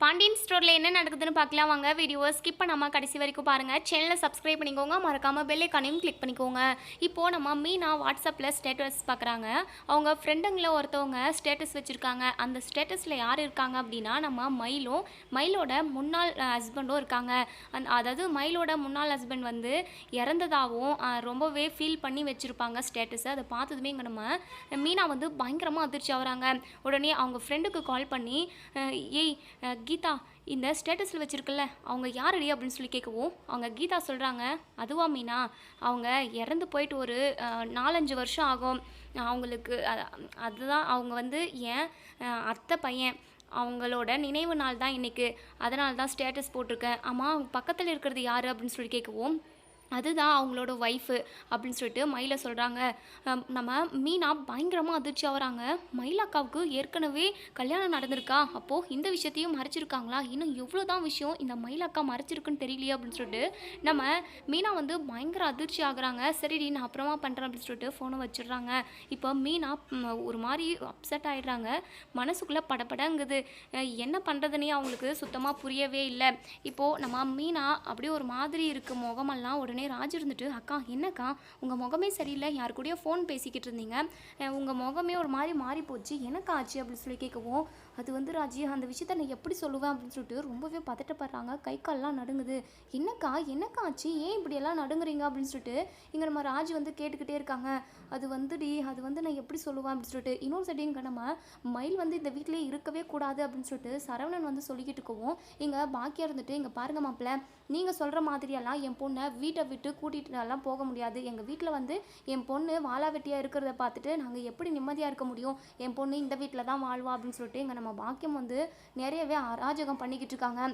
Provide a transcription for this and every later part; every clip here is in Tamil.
பாண்டியன் ஸ்டோரில் என்ன நடக்குதுன்னு பார்க்கலாம் வாங்க. வீடியோவை ஸ்கிப் பண்ணாமல் கடைசி வரைக்கும் பாருங்கள். சேனலை சப்ஸ்கிரைப் பண்ணிக்கோங்க, மறக்காமல் பெல் ஐக்கானையும் கிளிக் பண்ணிக்கோங்க. இப்போது நம்ம மீனா வாட்ஸ்அப்பில் ஸ்டேட்டஸ் பார்க்குறாங்க. அவங்க ஃப்ரெண்டுங்களில் ஒருத்தவங்க ஸ்டேட்டஸ் வச்சுருக்காங்க. அந்த ஸ்டேட்டஸில் யார் இருக்காங்க அப்படின்னா நம்ம மயிலோட முன்னாள் ஹஸ்பண்டும் இருக்காங்க. அதாவது மயிலோட முன்னாள் ஹஸ்பண்ட் வந்து இறந்ததாகவும் ரொம்பவே ஃபீல் பண்ணி வச்சுருப்பாங்க ஸ்டேட்டஸை. அதை பார்த்ததுமே இங்கே நம்ம மீனா வந்து பயங்கரமாக அதிர்ச்சி ஆகுறாங்க. உடனே அவங்க ஃப்ரெண்டுக்கு கால் பண்ணி ஏய் கீதா, இந்த ஸ்டேட்டஸில் வச்சுருக்குல்ல அவங்க யாரடி அப்படின்னு சொல்லி கேட்கவும் அவங்க கீதா சொல்கிறாங்க, அதுவா மீனா, அவங்க இறந்து போயிட்டு ஒரு 4-5 வருஷம் ஆகும். அவங்களுக்கு அதுதான் அவங்க வந்து என் அத்தை பையன், அவங்களோட நினைவு நாள் தான் இன்றைக்கி, அதனால தான் ஸ்டேட்டஸ் போட்டிருக்கேன். ஆமாம், பக்கத்தில் இருக்கிறது யார் அப்படின்னு சொல்லி கேட்கவும் அதுதான் அவங்களோட ஒய்ஃபு அப்படின்னு சொல்லிட்டு மயிலை சொல்கிறாங்க. நம்ம மீனா பயங்கரமாக அதிர்ச்சி ஆகிறாங்க. மயிலாக்காவுக்கு ஏற்கனவே கல்யாணம் நடந்திருக்கா, அப்போது இந்த விஷயத்தையும் மறைச்சிருக்காங்களா, இன்னும் எவ்வளோ தான் விஷயம் இந்த மயிலாக்கா மறைச்சிருக்குன்னு தெரியலையே அப்படின்னு சொல்லிட்டு நம்ம மீனா வந்து பயங்கர அதிர்ச்சி ஆகுறாங்க. சரிடி, நான் அப்புறமா பண்ணுறேன் அப்படின்னு சொல்லிட்டு ஃபோனை வச்சிடுறாங்க. இப்போ மீனா ஒரு மாதிரி அப்செட் ஆகிடுறாங்க. மனசுக்குள்ளே படப்படங்குது. என்ன பண்ணுறதுனே அவங்களுக்கு சுத்தமாக புரியவே இல்லை. இப்போது நம்ம மீனா அப்படியே ஒரு மாதிரி இருக்குது முகமெல்லாம். உடனே ராஜ் இருந்துட்டு, அக்கா என்னக்கா உங்கள் முகமே சரியில்லை, யார் கூடயோ ஃபோன் பேசிக்கிட்டு இருந்தீங்க, உங்கள் முகமே ஒரு மாதிரி மாறி போச்சு, என்னக்கா ஆச்சு அப்படின்னு சொல்லி கேட்கவும் அது வந்து ராஜி, அந்த விஷயத்த நான் எப்படி சொல்லுவேன் அப்படின்னு சொல்லிட்டு ரொம்பவே பதட்டப்படுறாங்க. கை கால்லாம் நடுங்குது. என்னக்கா ஆச்சு, ஏன் இப்படியெல்லாம் நடுங்குறீங்க அப்படின்னு சொல்லிட்டு இங்கே நம்ம ராஜ் வந்து கேட்டுக்கிட்டே இருக்காங்க. அது வந்து நான் எப்படி சொல்லுவேன் அப்படின்னு சொல்லிட்டு இன்னொரு சைடிங்க நம்ம மயில் வந்து இந்த வீட்டிலே இருக்கவே கூடாது அப்படின்னு சொல்லிட்டு சரவணன் வந்து சொல்லிக்கிட்டு இருக்கவும் இங்கே பாக்கியா இருந்துட்டு, இங்கே பாருங்க மாப்பிள்ள, நீங்கள் சொல்கிற மாதிரியெல்லாம் என் பொண்ணை வீட்டை விட்டு கூட்டிகிட்டுலாம் போக முடியாது. எங்கள் வீட்டில் வந்து என் பொண்ணு வாழா வெட்டியாக இருக்கிறத பார்த்துட்டு நாங்கள் எப்படி நிம்மதியாக இருக்க முடியும், என் பொண்ணு இந்த வீட்டில் தான் வாழ்வா அப்படின்னு சொல்லிட்டு இங்கே நம்ம பாக்கியம் வந்து நிறையவே அராஜகம் பண்ணிக்கிட்டு இருக்காங்க.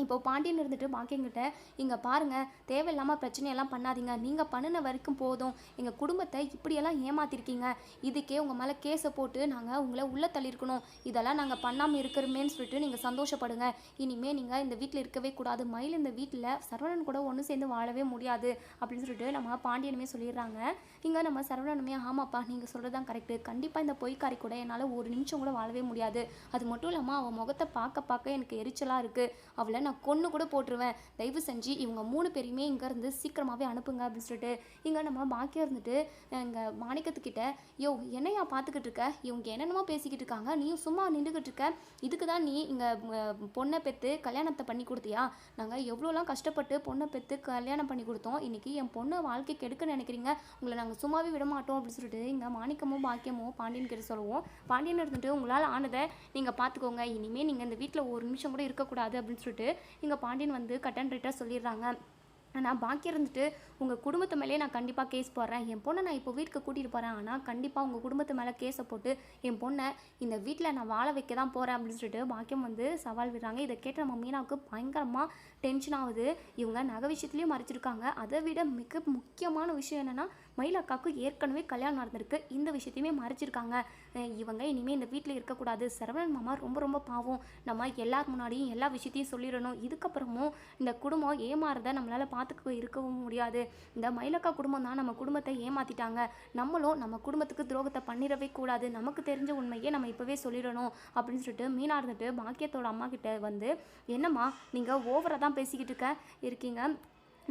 இப்போது பாண்டியன் இருந்துட்டு பாக்கியங்கிட்ட, இங்கே பாருங்கள், தேவையில்லாமல் பிரச்சனையெல்லாம் பண்ணாதீங்க, நீங்கள் பண்ணின வரைக்கும் போதும், எங்கள் குடும்பத்தை இப்படியெல்லாம் ஏமாத்திருக்கீங்க, இதுக்கே உங்கள் மேலே கேஸை போட்டு நாங்கள் உங்களை உள்ளே தள்ளியிருக்கணும், இதெல்லாம் நாங்கள் பண்ணாமல் இருக்கிறோமேன்னு சொல்லிட்டு நீங்கள் சந்தோஷப்படுங்க, இனிமேல் நீங்கள் இந்த வீட்டில் இருக்கவே கூடாது, மயில் இந்த வீட்டில் சரவணன் கூட ஒன்று சேர்ந்து வாழவே முடியாது அப்படின்னு சொல்லிட்டு நம்ம பாண்டியனுமே சொல்லிடுறாங்க. இங்கே நம்ம சரவணனுமே, ஆமாப்பா நீங்கள் சொல்கிறது தான் கரெக்டு, கண்டிப்பாக இந்த பொய்க்காரி கூட என்னால் ஒரு நிமிஷம் கூட வாழவே முடியாது, அது மட்டும் இல்லாமல் அவள் முகத்தை பார்க்க எனக்கு எரிச்சலாக இருக்குது, அவளை நான் கொன்று கூட போட்டுருவேன், தயவு செஞ்சு இவங்க 3 பேரையுமே இங்கேருந்து சீக்கிரமாகவே அனுப்புங்க அப்படின்னு சொல்லிட்டு இங்கே நம்ம பாக்கியம் இருந்துட்டு இங்கே மாணிக்கத்துக்கிட்ட, யோ என்னையா பார்த்துக்கிட்டு இருக்க, இவங்க என்னென்னமோ பேசிக்கிட்டு இருக்காங்க, நீயும் சும்மா நின்றுக்கிட்டு இருக்க, இதுக்கு தான் நீ இங்கே பொண்ணை பெற்று கல்யாணத்தை பண்ணி கொடுத்தியா, நாங்கள் எவ்வளோலாம் கஷ்டப்பட்டு பொண்ணை பெற்று கல்யாணம் பண்ணி கொடுத்தோம், இன்றைக்கி என் பொண்ணை வாழ்க்கை கெடுக்க நினைக்கிறீங்க, உங்களை நாங்கள் சும்மாவே விட மாட்டோம் அப்படின்னு சொல்லிட்டு இங்கே மாணிக்கமும் பாக்கியமும் பாண்டியன் கிட்ட சொல்லுவோம். பாண்டியன் இருந்துட்டு, உங்களால் ஆனதை நீங்கள் பார்த்துக்கோங்க, இனிமேல் நீங்கள் இந்த வீட்டில் ஒரு நிமிஷம் கூட இருக்கக்கூடாது அப்படின்னு சொல்லிட்டு இங்கே பாண்டியன் வந்து கட் அண்ட் ரைட்டாக சொல்லிடுறாங்க. ஆனால் பாக்கி இருந்துட்டு, உங்கள் குடும்பத்து மேலேயே நான் கண்டிப்பாக கேஸ் போடுறேன், என் பொண்ணை நான் இப்போ வீட்டுக்கு கூட்டிகிட்டு போகிறேன், ஆனால் கண்டிப்பாக உங்கள் குடும்பத்து மேலே கேஸை போட்டு என் பொண்ணை இந்த வீட்டில் நான் வாழ வைக்க தான் போகிறேன் அப்படின்னு சொல்லிட்டு பாக்கியம் வந்து சவால் விடுறாங்க. இதை கேட்ட நம்ம மீனாவுக்கு பயங்கரமாக டென்ஷன் ஆகுது. இவங்க நகை விஷயத்துலேயும் மறைச்சிருக்காங்க, அதை விட மிக முக்கியமான விஷயம் என்னென்னா மயிலக்காவுக்கு ஏற்கனவே கல்யாணம் நடந்திருக்கு, இந்த விஷயத்தையுமே மறைச்சிருக்காங்க. இவங்க இனிமேல் இந்த வீட்டில் இருக்கக்கூடாது, சரவணன் மாமா ரொம்ப ரொம்ப பாவம், நம்ம எல்லார் முன்னாடியும் எல்லா விஷயத்தையும் சொல்லிடணும், இதுக்கப்புறமும் இந்த குடும்பம் ஏமாறுறத நம்மளால் பார்த்துக்க இருக்கவும் முடியாது, இந்த மயிலக்கா குடும்பம் தான் நம்ம குடும்பத்தை ஏமாற்றிட்டாங்க, நம்மளும் நம்ம குடும்பத்துக்கு துரோகத்தை பண்ணிடவே கூடாது, நமக்கு தெரிஞ்ச உண்மையே நம்ம இப்போவே சொல்லிடணும் அப்படின்னு சொல்லிட்டு மீனா இருந்துட்டு பாக்கியத்தோட அம்மா கிட்ட வந்து, என்னம்மா நீங்கள் ஓவராக தான் பேசிக்கிட்டு இருக்கீங்க,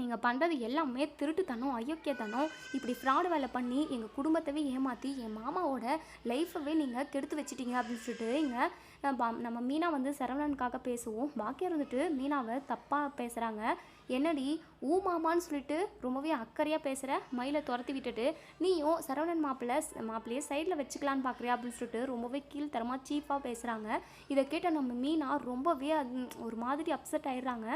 நீங்கள் பண்ணுறது எல்லாமே திருட்டுத்தனம், அயோக்கியத்தனம், இப்படி ஃப்ராடு வேலை பண்ணி எங்கள் குடும்பத்தவே ஏமாற்றி என் மாமாவோட லைஃப்பவே நீங்கள் கெடுத்து வச்சிட்டீங்க அப்படின்னு சொல்லிட்டு இங்கே நம்ம மீனா வந்து சரவணனுக்காக பேசுவோம். பாக்கியம் இருந்துட்டு மீனாவை தப்பாக பேசுகிறாங்க. என்னடி மாமான்னு சொல்லிட்டு ரொம்பவே அக்கறையாக பேசுகிற, மயிலை துரத்தி விட்டுட்டு நீயும் சரவணன் மாப்பிள்ளையே சைடில் வச்சுக்கலான்னு பார்க்குறியா அப்படின்னு சொல்லிட்டு ரொம்பவே கீழ்த்தரமாக சீப்பாக பேசுகிறாங்க. இதை கேட்ட நம்ம மீனா ரொம்பவே ஒரு மாதிரி அப்செட் ஆயிடுறாங்க.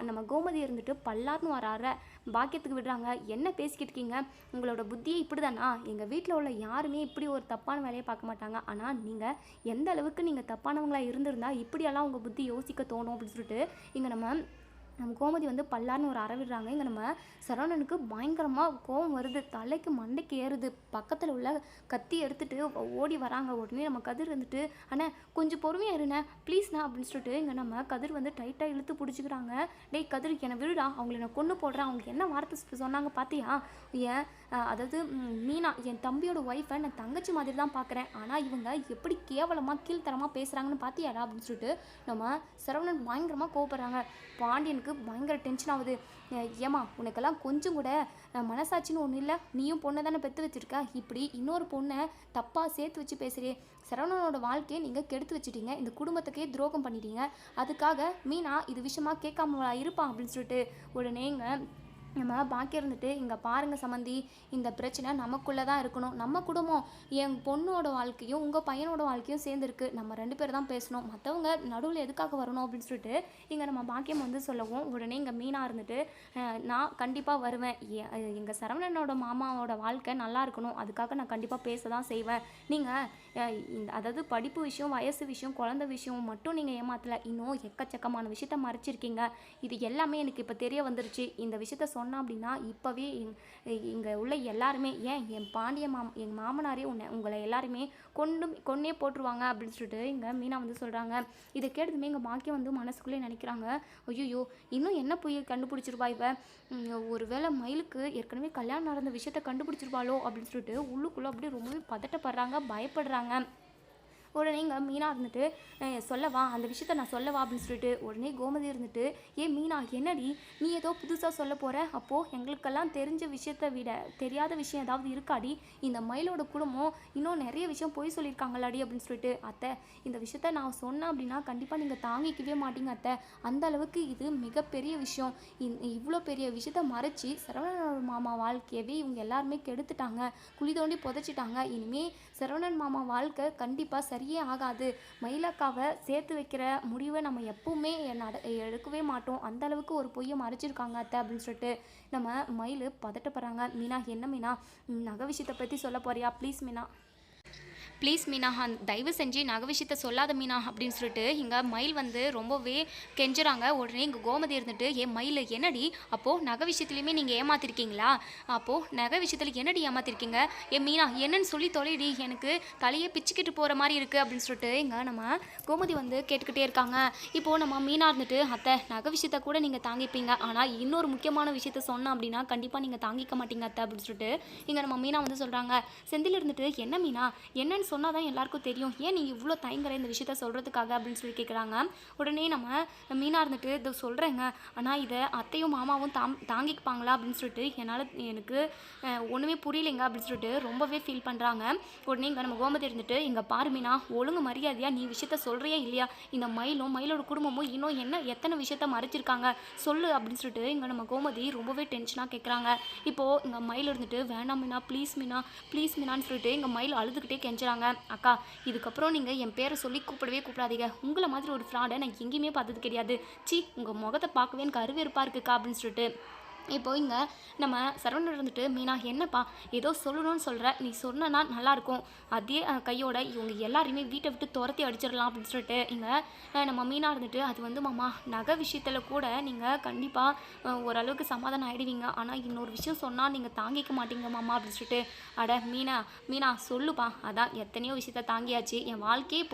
நம்ம கோமதி இருந்துட்டு பல்லார்னு வராற பாக்கியத்துக்கு விடுறாங்க. என்ன பேசிக்கிட்டு இருக்கீங்க, உங்களோட புத்தியே இப்படி தானா, எங்கள் வீட்டில் உள்ள யாருமே இப்படி ஒரு தப்பான வேலையை பார்க்க மாட்டாங்க, ஆனால் நீங்கள் எந்த அளவுக்கு நீங்கள் தப்பானவங்களாக இருந்திருந்தால் இப்படியெல்லாம் உங்கள் புத்தி யோசிக்க தோணும் அப்படின்னு சொல்லிட்டு இங்கே நம்ம நம்ம கோமதி வந்து பல்லார்னு ஒரு விடுறாங்க. இங்கே நம்ம சரவணனுக்கு பயங்கரமாக கோவம் வருது, தலைக்கு மண்டைக்கு ஏறுது. பக்கத்தில் உள்ள கத்தி எடுத்துட்டு ஓடி வராங்க. உடனே நம்ம கதிர் வந்துட்டு, அண்ணா கொஞ்சம் பொறுமையாக இருண்ணே ப்ளீஸ்ண்ணா அப்படின்னு சொல்லிட்டு இங்கே நம்ம கதிர் வந்து டைட்டாக இழுத்து பிடிச்சிக்கிறாங்க. டேய் கதிர் என்னை விடுடா, அவங்கள நான் கொண்டு போடுறேன், அவங்களுக்கு என்ன வார்த்தை சொன்னாங்க பார்த்தியா? ஏன் அதாவது மீனா என் தம்பியோட ஒய்ஃபை நான் தங்கச்சி மாதிரி தான் பார்க்குறேன், ஆனால் இவங்க எப்படி கேவலமாக கீழ்த்தரமாக பேசுகிறாங்கன்னு பார்த்தியாடா அப்படின்னு சொல்லிட்டு நம்ம சரவணன் பயங்கரமாக கோவப்படுறாங்க. பாண்டியனுக்கு பயங்கர டென்ஷன் ஆகுது. ஏமா உனக்கெல்லாம் கொஞ்சம் கூட மனசாட்சின்னு ஒன்றும் இல்லை, நீயும் பொண்ணை தானே பெற்று வச்சுருக்க, இப்படி இன்னொரு பொண்ணை தப்பாக சேர்த்து வச்சு பேசுகிறே, சரவணனோட வாழ்க்கையை நீங்கள் கெடுத்து வச்சுட்டீங்க, இந்த குடும்பத்துக்கே துரோகம் பண்ணிட்டீங்க, அதுக்காக மீனா இது விஷயமா கேட்காம இருப்பான் அப்படின்னு சொல்லிட்டு உடனே நம்ம பாக்கி இருந்துட்டு, இங்கே பாருங்கள் சம்மந்தி, இந்த பிரச்சனை நமக்குள்ளே தான் இருக்கணும், நம்ம குடும்பம் என் பொண்ணோட வாழ்க்கையும் உங்கள் பையனோட வாழ்க்கையும் சேர்ந்துருக்கு, நம்ம 2 பேர் தான் பேசணும், மற்றவங்க நடுவில் எதுக்காக வரணும் அப்படின்னு சொல்லிட்டு இங்கே நம்ம பாக்கியம் வந்து சொல்லவும் உடனே இங்கே மீனா இருந்துட்டு, நான் கண்டிப்பாக வருவேன், எங்கள் சரவணனோட மாமாவோட வாழ்க்கை நல்லா இருக்கணும், அதுக்காக நான் கண்டிப்பாக பேச தான் செய்வேன். நீங்கள் அதாவது படிப்பு விஷயம், வயசு விஷயம், குழந்தை விஷயம் மட்டும் நீங்கள் ஏமாத்தலை, இன்னும் எக்கச்சக்கமான விஷயத்த மறைச்சிருக்கீங்க, இது எல்லாமே எனக்கு இப்போ தெரிய வந்துருச்சு. இந்த விஷயத்த சொன்னால் அப்படின்னா இப்போவே இங்கே உள்ள எல்லாருமே, ஏன் என் பாண்டிய எங்கள் மாமனாரே உங்களை எல்லாருமே கொன்னே போட்டுருவாங்க அப்படின்னு சொல்லிட்டு இங்கே மீனா வந்து சொல்கிறாங்க. இதை கேட்டதுமே எங்கள் பாக்கியம் வந்து மனசுக்குள்ளே நினைக்கிறாங்க, ஐயோ இன்னும் என்ன போய் கண்டுபிடிச்சிருவா இவ, ஒருவேளை மயிலுக்கு ஏற்கனவே கல்யாணம் நடந்த விஷயத்த கண்டுபிடிச்சிருவாளோ அப்படின்னு சொல்லிட்டு உள்ளுக்குள்ளே அப்படியே ரொம்பவே பதட்டப்படுறாங்க, பயப்படுறாங்க. உடனே இங்கே மீனா இருந்துட்டு, சொல்லவா அந்த விஷயத்த நான் சொல்லவா அப்படின்னு சொல்லிட்டு உடனே கோமதி இருந்துட்டு, மீனா என்னடி நீ ஏதோ புதுசாக சொல்ல போகிற, அப்போது எங்களுக்கெல்லாம் தெரிஞ்ச விஷயத்தை விட தெரியாத விஷயம் ஏதாவது இருக்காடி, இந்த மயிலோட குடும்பம் இன்னும் நிறைய விஷயம் போய் சொல்லியிருக்காங்களாடி அப்படின்னு சொல்லிட்டு, அத்தை இந்த விஷயத்த நான் சொன்னேன் அப்படின்னா கண்டிப்பாக நீங்கள் தாங்கிக்கவே மாட்டீங்க அத்தை, அந்த அளவுக்கு இது மிகப்பெரிய விஷயம், இவ்வளோ பெரிய விஷயத்த மறைச்சி சரவணனோட மாமா வாழ்க்கையவே இவங்க எல்லாருமே கெடுத்துட்டாங்க, குழி தோண்டி புதைச்சிட்டாங்க, இனிமேல் சரவணன் மாமா வாழ்க்கை கண்டிப்பாக சரியே ஆகாது, மயிலக்காவை சேர்த்து வைக்கிற முடிவை நம்ம எப்பவுமே எடுக்கவே மாட்டோம், அந்த அளவுக்கு ஒரு பொய்யை மறைச்சிருக்காங்க அத்தை அப்படின்னு சொல்லிட்டு நம்ம மயில் பதட்டப்படுறாங்க. மீனா என்ன மீனா நகை விஷயத்தை பற்றி சொல்ல போறியா, ப்ளீஸ் மீனா ப்ளீஸ் மீனா, தயவு செஞ்சு நகை விஷயத்த சொல்லாத மீனா அப்படின்னு சொல்லிட்டு இங்கே மயில் வந்து ரொம்பவே கெஞ்சுறாங்க. உடனே இங்கே கோமதி இருந்துட்டு, மயில் என்னடி அப்போது நகை விஷயத்துலையுமே நீங்கள் ஏமாத்திருக்கீங்களா, அப்போது நகை விஷயத்தில் என்னடி ஏமாத்திருக்கீங்க, மீனா என்னன்னு சொல்லி தொலைடி, எனக்கு தலையை பிச்சுக்கிட்டு போகிற மாதிரி இருக்குது அப்படின்னு சொல்லிட்டு இங்கே நம்ம கோமதி வந்து கேட்டுக்கிட்டே இருக்காங்க. இப்போது நம்ம மீனா இருந்துட்டு, அத்தை நகை விஷயத்த கூட நீங்கள் தாங்கிப்பீங்க, ஆனால் இன்னொரு முக்கியமான விஷயத்த சொன்னோம் அப்படின்னா கண்டிப்பாக நீங்கள் தாங்கிக்க மாட்டீங்க அத்தை அப்படின்னு சொல்லிட்டு இங்கே நம்ம மீனா வந்து சொல்கிறாங்க. செந்தில் இருந்துட்டு, என்ன மீனா என்னன்னு சொன்னால் தான் எல்லாருக்கும் தெரியும், ஏன் நீங்கள் இவ்வளோ தயங்குற இந்த விஷயத்த சொல்கிறதுக்காக அப்படின்னு சொல்லி கேட்குறாங்க. உடனே நம்ம மீனா இருந்துட்டு, இதை சொல்கிறேங்க, ஆனால் இதை அத்தையும் மாமாவும் தாங்கிப்பாங்களா அப்படின்னு சொல்லிட்டு எனக்கு ஒன்றுமே புரியலைங்க அப்படின்னு சொல்லிட்டு ரொம்பவே ஃபீல் பண்ணுறாங்க. உடனே இங்கே நம்ம கோமதி இருந்துட்டு, இங்கே பாரு மீனா ஒழுங்கு மரியாதையாக நீ விஷயத்த சொல்கிறியா இல்லையா, இந்த மயிலோட குடும்பமும் இன்னும் எத்தனை விஷயத்த மறைச்சிருக்காங்க சொல்லு அப்படின்னு சொல்லிட்டு இங்கே நம்ம கோமதி ரொம்பவே டென்ஷனாக கேட்குறாங்க. இப்போது இங்கே மயில் இருந்துட்டு, வேண்டாம் மீனா ப்ளீஸ் மீனான்னு சொல்லிட்டு இங்கே மயில் அழுதுகிட்டே கெஞ்சுறாங்க. அக்கா இதுக்கப்புறம் நீங்கள் என் பேரை சொல்லி கூப்பிடாதீங்க, உங்களை மாதிரி ஒரு ஃப்ராடை நான் எங்கேயுமே பார்த்தது கிடையாது, சி உங்கள் முகத்தை பார்க்கவே எனக்கு அருவருப்பாக இருக்குக்கா அப்படின்னு சொல்லிட்டு இப்போது இங்கே நம்ம சரவணன் இருந்துட்டு, மீனா என்னப்பா ஏதோ சொல்லணும்னு சொல்கிற, நீ சொன்னா நல்லாயிருக்கும், அதே கையோட இவங்க எல்லாரையுமே வீட்டை விட்டு துரத்தி அடிச்சிடலாம் அப்படின்னு சொல்லிட்டு இங்கே நம்ம மீனா இருந்துட்டு, அது வந்து மாமா நகை விஷயத்தில் கூட நீங்கள் கண்டிப்பாக ஓரளவுக்கு சமாதானம் ஆகிடுவீங்க, ஆனால் இன்னொரு விஷயம் சொன்னால் நீங்கள் தாங்கிக்க மாட்டீங்க மாமா அப்படின்னு சொல்லிட்டு, அட மீனா சொல்லுப்பா, அதான் எத்தனையோ விஷயத்த தாங்கியாச்சு, என் வாழ்க்கையே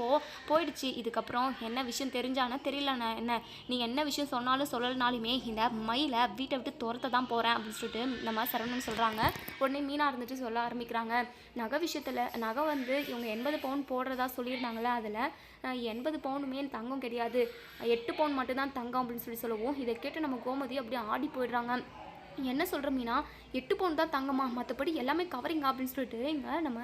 போயிடுச்சு, இதுக்கப்புறம் என்ன விஷயம் தெரிஞ்சானா தெரியலண்ணா என்ன, நீ என்ன விஷயம் சொன்னாலும் சொல்லலைனாலுமே இந்த மயிலை வீட்டை விட்டு தான் போகிறேன் அப்படின்னு சொல்லிட்டு நம்ம சரவணன் சொல்கிறாங்க. உடனே மீனா இருந்துட்டு சொல்ல ஆரம்பிக்கிறாங்க, நகை விஷயத்தில் நகை வந்து இவங்க 80 பவுன் போடுறதா சொல்லியிருந்தாங்களே, அதில் 80 பவுனுமே தங்கம் கிடையாது, 8 பவுன் மட்டும்தான் தங்கம் அப்படின்னு சொல்லவும் இதை கேட்டு நம்ம கோமதி அப்படியே ஆடி போயிடுறாங்க. என்ன சொல்கிற மீனா 8 பவுன் தான் தங்கமா, மற்றபடி எல்லாமே கவரிங்க அப்படின்னு சொல்லிட்டு இங்கே நம்ம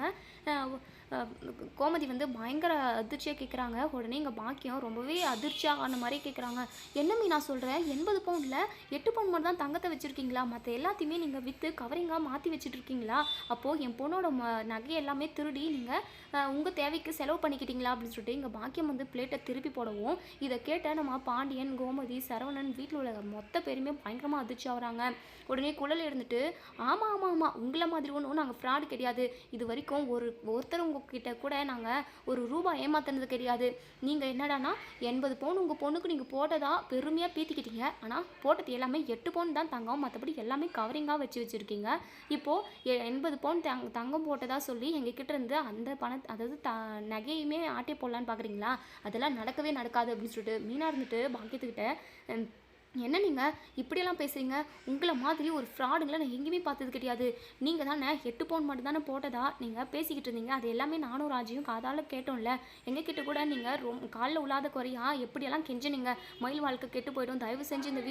கோமதி வந்து பயங்கர அதிர்ச்சியாக கேட்குறாங்க. உடனே இங்கே பாக்கியம் ரொம்பவே அதிர்ச்சியாக ஆன மாதிரி கேட்குறாங்க, என்ன மீனா சொல்கிறேன், 80 பவுண்டில் 8 பவுன் மட்டும் தான் தங்கத்தை வச்சுருக்கீங்களா, மற்ற எல்லாத்தையுமே நீங்கள் விற்று கவரிங்காக மாற்றி வச்சுட்டு இருக்கீங்களா, அப்போது என் பொண்ணோட நகை எல்லாமே திருடி நீங்கள் உங்கள் தேவைக்கு செலவு பண்ணிக்கிட்டீங்களா அப்படின்னு சொல்லிட்டு இங்கே பாக்கியம் வந்து பிளேட்டை திருப்பி போடவும் இதை கேட்ட நம்ம பாண்டியன் கோமதி சரவணன் வீட்டில் உள்ள மொத்த பேருமே பயங்கரமாக அதிர்ச்சி ஆகுறாங்க. உடனே குழல் இருந்துட்டு, ஆமாம் உங்களை மாதிரி ஒன்றும் நாங்கள் ஃப்ராடு கிடையாது, இது வரைக்கும் ஒருத்தரும் தெரிஞ்சவங்க கூட நாங்கள் ஒரு ரூபாய் ஏமாத்துனது கிடையாது. நீங்கள் என்னடானா 80 பவுன் உங்கள் பொண்ணுக்கு நீங்கள் போட்டதா பெருமையாக பீத்திக்கிட்டீங்க. ஆனால் போட்டது எல்லாமே 8 பவுன் தான் தங்கம், மற்றபடி எல்லாமே கவரிங்காக வச்சுருக்கீங்க. இப்போது 80 பவுன் தங்கம் போட்டதா சொல்லி எங்ககிட்ட இருந்து அந்த அதாவது நகையுமே ஆட்டே போடலான்னு பார்க்குறீங்களா? அதெல்லாம் நடக்கவே நடக்காது அப்படின்னு சொல்லிட்டு மீனா இருந்துட்டு பாக்கியத்துக்கிட்ட, என்ன நீங்கள் இப்படியெல்லாம் பேசுகிறீங்க? உங்களை மாதிரி ஒரு ஃப்ராடுங்களை நான் எங்கேயுமே பார்த்தது கிடையாது. நீங்கள் தானே 8 பவுன் மட்டும் தானே போட்டதா நீங்கள் பேசிக்கிட்டு இருந்தீங்க. அது எல்லாமே நானும் ராஜியும் காதால் கேட்டோம்ல. எங்ககிட்ட கூட நீங்கள் காலில் உள்ளாத குறையா எப்படியெல்லாம் கெஞ்சினீங்க? மயில் வாழ்க்கை கெட்டு போயிடும், தயவு செஞ்சு இந்த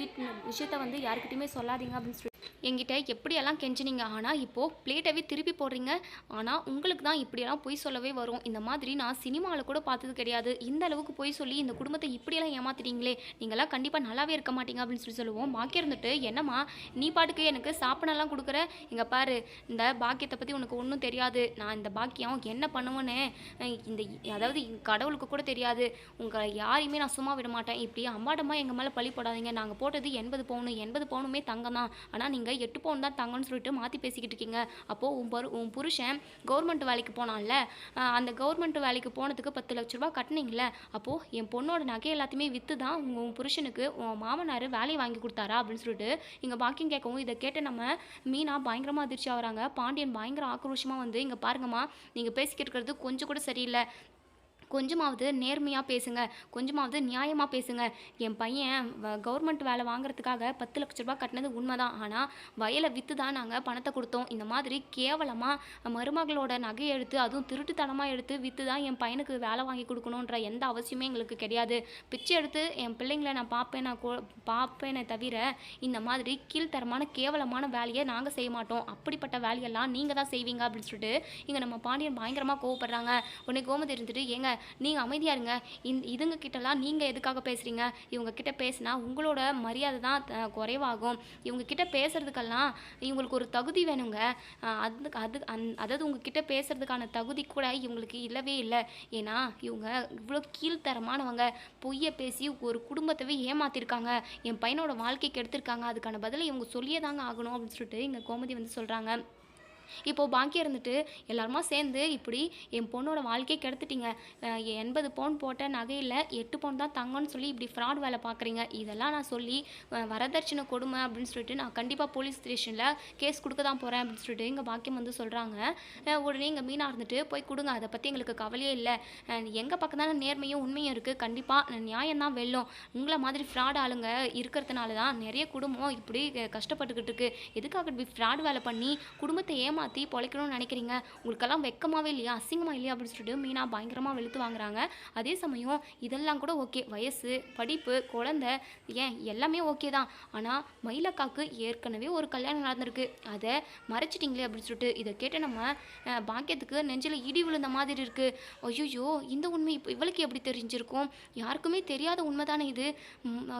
விஷயத்த வந்து யாருக்கிட்டையுமே சொல்லாதீங்க அப்படின்னு சொல்லி என்கிட்ட எப்படியெல்லாம் கெஞ்சினீங்க. ஆனால் இப்போது பிளேட்டவே திருப்பி போடுறீங்க. ஆனால் உங்களுக்கு தான் இப்படியெல்லாம் பொய் சொல்லவே வரும். இந்த மாதிரி நான் சினிமாவில் கூட பார்த்தது கிடையாது. இந்த அளவுக்கு பொய் சொல்லி இந்த குடும்பத்தை இப்படியெல்லாம் ஏமாத்திட்டீங்களே, நீங்களாம் கண்டிப்பாக நல்லாவே இருக்க மாட்டீங்க அப்படின்னு சொல்லி சொல்லுவோம். பாக்கியம் இருந்துட்டு, என்னம்மா நீ பாட்டுக்கு எனக்கு சாப்பிடலாம் கொடுக்குற? இங்கே பாரு, இந்த பாக்கியத்தை பற்றி உனக்கு ஒன்றும் தெரியாது. நான் இந்த பாக்கியம் என்ன பண்ணுவேன்னு இந்த அதாவது கடவுளுக்கு கூட தெரியாது. உங்களை யாரையுமே நான் சும்மா விட மாட்டேன். இப்படி அம்மாடமா எங்கள் மேலே பழி போடாதீங்க. நாங்கள் போட்டது 80 பவுனு, 80 பவுனுமே தங்கம் தான். ஆனால் நீங்கள் 8 பவுன் தான் தங்கம்னு சொல்லிட்டு மாற்றி பேசிக்கிட்டு இருக்கீங்க. அப்போது உன் புருஷன் கவர்மெண்ட் வேலைக்கு போனான்ல, அந்த கவர்மெண்ட் வேலைக்கு போனதுக்கு 10 லட்ச ரூபா கட்டினீங்கள, அப்போது என் பொண்ணோட நகை எல்லாத்தையுமே விற்று தான் உன் புருஷனுக்கு உன் மாமனார் வேலையை வாங்கி கொடுத்தாரா அப்படின்னு சொல்லிட்டு இங்கே பாக்கியம் கேட்கவும், இதை கேட்டு நம்ம மீனா பயங்கரமாக அதிர்ச்சி ஆகுறாங்க. பாண்டியன் பயங்கர ஆக்ரோஷமாக வந்து, இங்கே பாருங்கம்மா, நீங்கள் பேசிக்கிட்டு இருக்கிறது கொஞ்சம் கூட சரியில்லை. கொஞ்சமாவது நேர்மையாக பேசுங்க, கொஞ்சமாவது நியாயமாக பேசுங்க. என் பையன் கவர்மெண்ட் வேலை வாங்குறதுக்காக 10 லட்ச ரூபா கட்டினது உண்மைதான். ஆனால் வயலை விற்று தான் நாங்கள் பணத்தை கொடுத்தோம். இந்த மாதிரி கேவலமாக மருமகளோட நகையை எடுத்து, அதுவும் திருட்டுத்தனமாக எடுத்து விற்று தான் என் பையனுக்கு வேலை வாங்கி கொடுக்கணுன்ற எந்த அவசியமே எங்களுக்கு கிடையாது. பிச்சை எடுத்து என் பிள்ளைங்களை நான் பார்ப்பேனே தவிர இந்த மாதிரி கீழ்த்தரமான கேவலமான வேலையை நாங்கள் செய்ய மாட்டோம். அப்படிப்பட்ட வேலையெல்லாம் நீங்கள் தான் செய்வீங்க அப்படின்னு சொல்லிட்டு இங்கே நம்ம பாண்டியன் பயங்கரமாக கோவப்படுறாங்க. உடனே கோமதி இருந்துட்டு, ஏங்க நீங்கள் அமைதியாக இருங்க, இதுங்க கிட்டலாம் நீங்கள் எதுக்காக பேசுகிறீங்க? இவங்க கிட்ட பேசினா உங்களோட மரியாதை தான் குறைவாகும். இவங்க கிட்ட பேசுறதுக்கெல்லாம் இவங்களுக்கு ஒரு தகுதி வேணுங்க. அதாவது உங்ககிட்ட பேசுறதுக்கான தகுதி கூட இவங்களுக்கு இல்லவே இல்லை. ஏன்னா இவங்க இவ்வளோ கீழ்த்தரமானவங்க. பொய்யை பேசி ஒரு குடும்பத்தவே ஏமாத்திருக்காங்க, என் பையனோட வாழ்க்கைக்கு எடுத்திருக்காங்க. அதுக்கான பதிலை இவங்க சொல்லியே தாங்க ஆகணும் அப்படின்னு சொல்லிட்டு இங்கே கோமதி வந்து சொல்கிறாங்க. இப்போது பாக்கியம் இருந்துட்டு, எல்லாருமா சேர்ந்து இப்படி என் பொண்ணோட வாழ்க்கையை கெடுத்துட்டீங்க. 80 பவுன் போட்ட நகையில் 8 பவுன் தான் தங்கம்னு சொல்லி இப்படி ஃப்ராட் வேலை பார்க்குறீங்க. இதெல்லாம் நான் சொல்லி வரதட்சணை கொடுமை அப்படின்னு சொல்லிட்டு நான் கண்டிப்பாக போலீஸ் ஸ்டேஷனில் கேஸ் கொடுக்க தான் போகிறேன் அப்படின்னு சொல்லிட்டு இங்கே பாக்கியம் வந்து சொல்கிறாங்க. உடனே இங்கே மீனா இருந்துட்டு, போய் கொடுங்க, அதை பற்றி எங்களுக்கு கவலையே இல்லை. எங்கள் பக்கம் தானே நேர்மையும் உண்மையும் இருக்குது. கண்டிப்பாக நியாயம் தான் வெல்லும். உங்களை மாதிரி ஃப்ராட் ஆளுங்க இருக்கிறதுனால தான் நிறைய குடும்பம் இப்படி கஷ்டப்பட்டுக்கிட்டு இருக்கு. எதுக்காக இப்படி ஃப்ராட் வேலை பண்ணி குடும்பத்தை ஏமாற்றி பொழைக்கணும்னு நினைக்கிறீங்க? உங்களுக்கெல்லாம் வெக்கமாகவே இல்லையா, அசிங்கமாக இல்லையா அப்படின்னு சொல்லிட்டு மீனா பயங்கரமாக வெளுத்து வாங்குறாங்க. அதே சமயம் இதெல்லாம் கூட ஓகே, வயசு, படிப்பு, குழந்தை, ஏன் எல்லாமே ஓகே தான். ஆனால் மயிலக்காக்கு ஏற்கனவே ஒரு கல்யாணம் நடந்திருக்கு, அதை மறைச்சிட்டிங்களே அப்படின்னு சொல்லிட்டு இதை கேட்டு நம்ம பாக்கியத்துக்கு நெஞ்சில் இடி விழுந்த மாதிரி இருக்குது. ஐயோ, இந்த உண்மை இப்போ இவளுக்கு எப்படி தெரிஞ்சிருக்கும்? யாருக்குமே தெரியாத உண்மை தானே இது.